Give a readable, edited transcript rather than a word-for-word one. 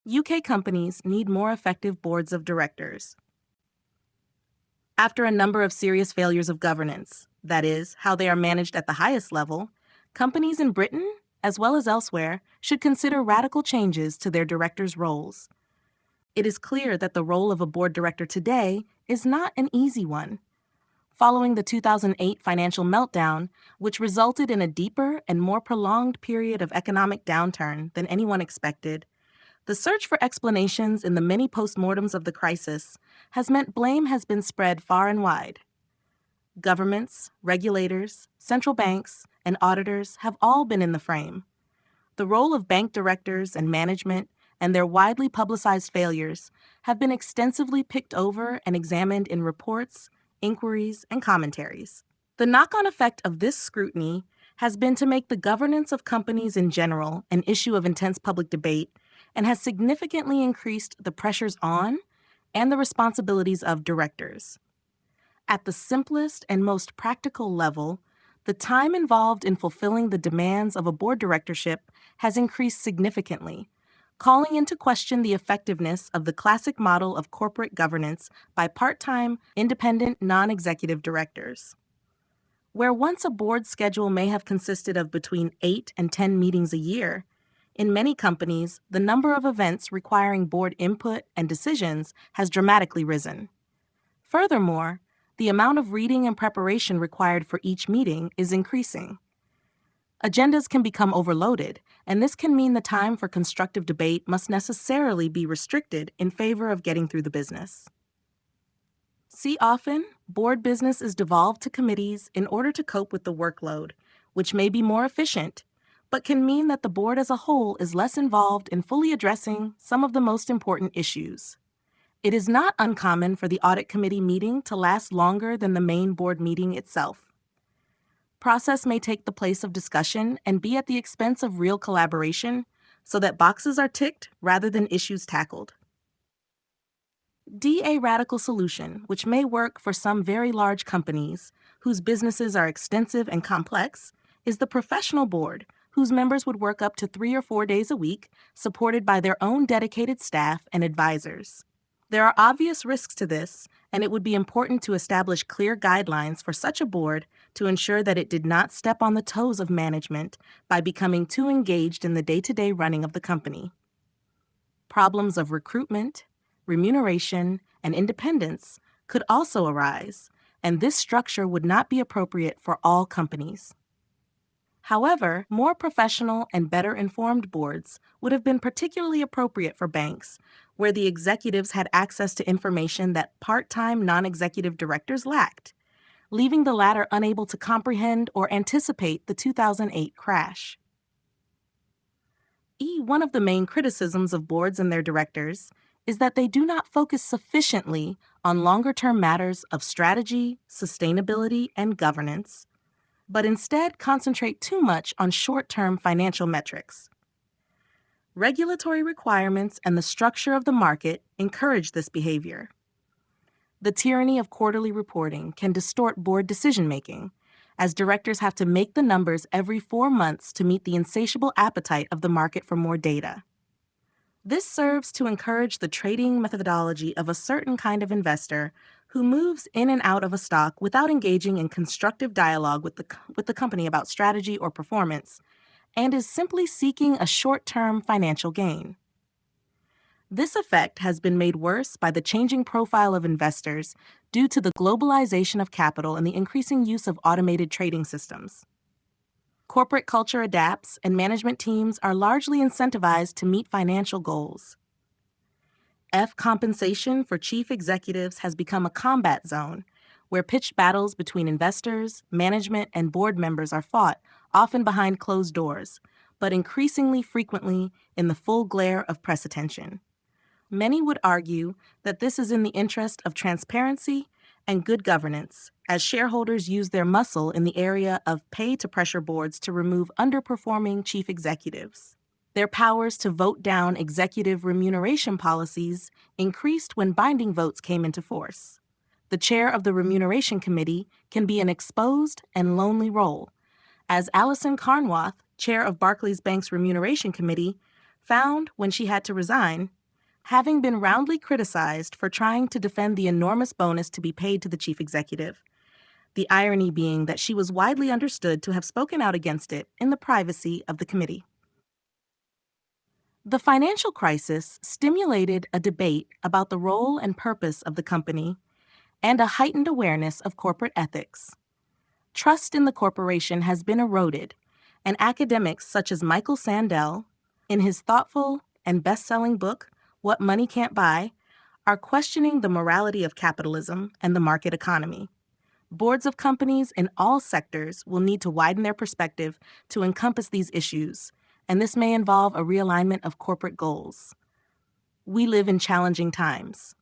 UK companies need more effective boards of directors. After a number of serious failures of governance, that is, how they are managed at the highest level, companies in Britain, as well as elsewhere, should consider radical changes to their directors' roles. It is clear that the role of a board director today is not an easy one. Following the 2008 financial meltdown, which resulted in a deeper and more prolonged period of economic downturn than anyone expected, the search for explanations in the many postmortems of the crisis has meant blame has been spread far and wide. Governments, regulators, central banks, and auditors have all been in the frame. The role of bank directors and management and their widely publicized failures have been extensively picked over and examined in reports, inquiries, and commentaries. The knock-on effect of this scrutiny has been to make the governance of companies in general an issue of intense public debate and has significantly increased the pressures on and the responsibilities of directors. At the simplest and most practical level, the time involved in fulfilling the demands of a board directorship has increased significantly, calling into question the effectiveness of the classic model of corporate governance by part-time, independent, non-executive directors. Where once a board schedule may have consisted of between 8 and 10 meetings a year, in many companies, the number of events requiring board input and decisions has dramatically risen. Furthermore, the amount of reading and preparation required for each meeting is increasing. Agendas can become overloaded, and this can mean the time for constructive debate must necessarily be restricted in favor of getting through the business. See, often, board business is devolved to committees in order to cope with the workload, which may be more efficient, but can mean that the board as a whole is less involved in fully addressing some of the most important issues. It is not uncommon for the audit committee meeting to last longer than the main board meeting itself. Process may take the place of discussion and be at the expense of real collaboration, so that boxes are ticked rather than issues tackled. A radical solution, which may work for some very large companies whose businesses are extensive and complex, is the professional board, whose members would work up to 3 or 4 days a week, supported by their own dedicated staff and advisors. There are obvious risks to this, and it would be important to establish clear guidelines for such a board to ensure that it did not step on the toes of management by becoming too engaged in the day-to-day running of the company. Problems of recruitment, remuneration, and independence could also arise, and this structure would not be appropriate for all companies. However, more professional and better informed boards would have been particularly appropriate for banks, where the executives had access to information that part-time non-executive directors lacked, leaving the latter unable to comprehend or anticipate the 2008 crash. One of the main criticisms of boards and their directors is that they do not focus sufficiently on longer-term matters of strategy, sustainability, and governance, but instead concentrate too much on short-term financial metrics. Regulatory requirements and the structure of the market encourage this behavior. The tyranny of quarterly reporting can distort board decision-making, as directors have to make the numbers every 4 months to meet the insatiable appetite of the market for more data. This serves to encourage the trading methodology of a certain kind of investor who moves in and out of a stock without engaging in constructive dialogue with the company about strategy or performance, and is simply seeking a short-term financial gain. This effect has been made worse by the changing profile of investors due to the globalization of capital and the increasing use of automated trading systems. Corporate culture adapts, and management teams are largely incentivized to meet financial goals. Compensation for chief executives has become a combat zone, where pitched battles between investors, management, and board members are fought, often behind closed doors, but increasingly frequently in the full glare of press attention. Many would argue that this is in the interest of transparency and good governance, as shareholders use their muscle in the area of pay-to-pressure boards to remove underperforming chief executives. Their powers to vote down executive remuneration policies increased when binding votes came into force. The chair of the Remuneration Committee can be an exposed and lonely role, as Alison Carnwath, chair of Barclays Bank's Remuneration Committee, found when she had to resign having been roundly criticized for trying to defend the enormous bonus to be paid to the chief executive. The irony being that she was widely understood to have spoken out against it in the privacy of the committee. The financial crisis stimulated a debate about the role and purpose of the company and a heightened awareness of corporate ethics. Trust in the corporation has been eroded, and academics such as Michael Sandel, in his thoughtful and best-selling book, What Money Can't Buy, are questioning the morality of capitalism and the market economy. Boards of companies in all sectors will need to widen their perspective to encompass these issues, and this may involve a realignment of corporate goals. We live in challenging times.